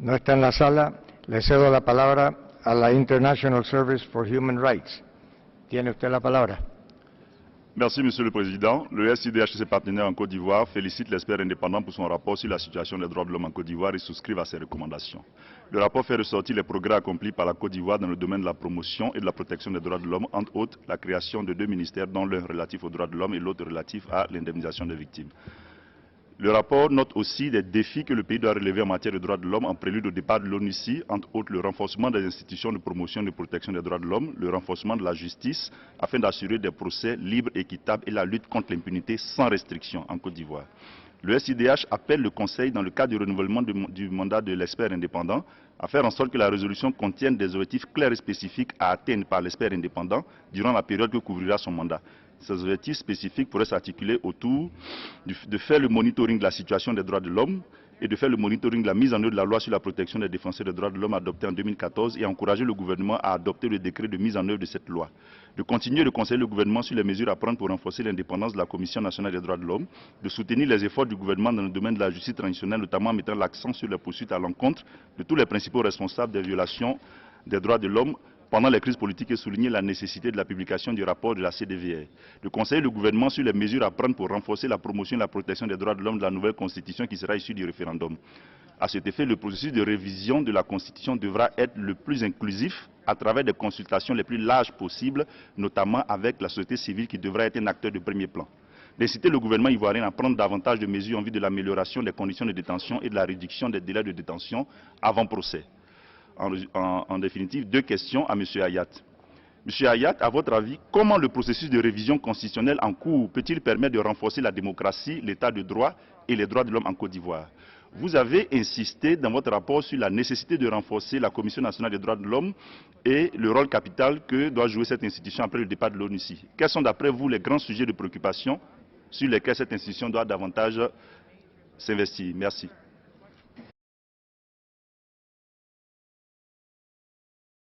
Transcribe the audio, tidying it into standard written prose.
No está en la sala. Le cedo la palabra a la International Service for Human Rights. Tiene usted la palabra. Merci, Monsieur le Président. Le SIDH et ses partenaires en Côte d'Ivoire félicitent l'expert indépendant pour son rapport sur la situation des droits de l'homme en Côte d'Ivoire et souscrivent à ses recommandations. Le rapport fait ressortir les progrès accomplis par la Côte d'Ivoire dans le domaine de la promotion et de la protection des droits de l'homme, entre autres la création de 2 ministères, dont l'un relatif aux droits de l'homme et l'autre relatif à l'indemnisation des victimes. Le rapport note aussi des défis que le pays doit relever en matière de droits de l'homme en prélude au départ de l'ONUCI, entre autres le renforcement des institutions de promotion et de protection des droits de l'homme, le renforcement de la justice afin d'assurer des procès libres, équitables et la lutte contre l'impunité sans restriction en Côte d'Ivoire. Le SIDH appelle le Conseil, dans le cadre du renouvellement du mandat de l'expert indépendant, à faire en sorte que la résolution contienne des objectifs clairs et spécifiques à atteindre par l'expert indépendant durant la période que couvrira son mandat. Ces objectifs spécifiques pourraient s'articuler autour de faire le monitoring de la situation des droits de l'homme et de faire le monitoring de la mise en œuvre de la loi sur la protection des défenseurs des droits de l'homme adoptée en 2014 et encourager le gouvernement à adopter le décret de mise en œuvre de cette loi. De continuer de conseiller le gouvernement sur les mesures à prendre pour renforcer l'indépendance de la Commission nationale des droits de l'homme, de soutenir les efforts du gouvernement dans le domaine de la justice transitionnelle, notamment en mettant l'accent sur les poursuites à l'encontre de tous les principaux responsables des violations des droits de l'homme pendant les crises politiques et souligner la nécessité de la publication du rapport de la CDVR. De conseiller le gouvernement sur les mesures à prendre pour renforcer la promotion et la protection des droits de l'homme de la nouvelle constitution qui sera issue du référendum. À cet effet, le processus de révision de la constitution devra être le plus inclusif à travers des consultations les plus larges possibles, notamment avec la société civile qui devra être un acteur de premier plan. D'inciter le gouvernement ivoirien à prendre davantage de mesures en vue de l'amélioration des conditions de détention et de la réduction des délais de détention avant procès. En définitive, 2 questions à M. Hayat. M. Hayat, à votre avis, comment le processus de révision constitutionnelle en cours peut-il permettre de renforcer la démocratie, l'état de droit et les droits de l'homme en Côte d'Ivoire? Vous avez insisté dans votre rapport sur la nécessité de renforcer la Commission nationale des droits de l'homme et le rôle capital que doit jouer cette institution après le départ de l'ONUCI. Quels sont d'après vous les grands sujets de préoccupation sur lesquels cette institution doit davantage s'investir? Merci.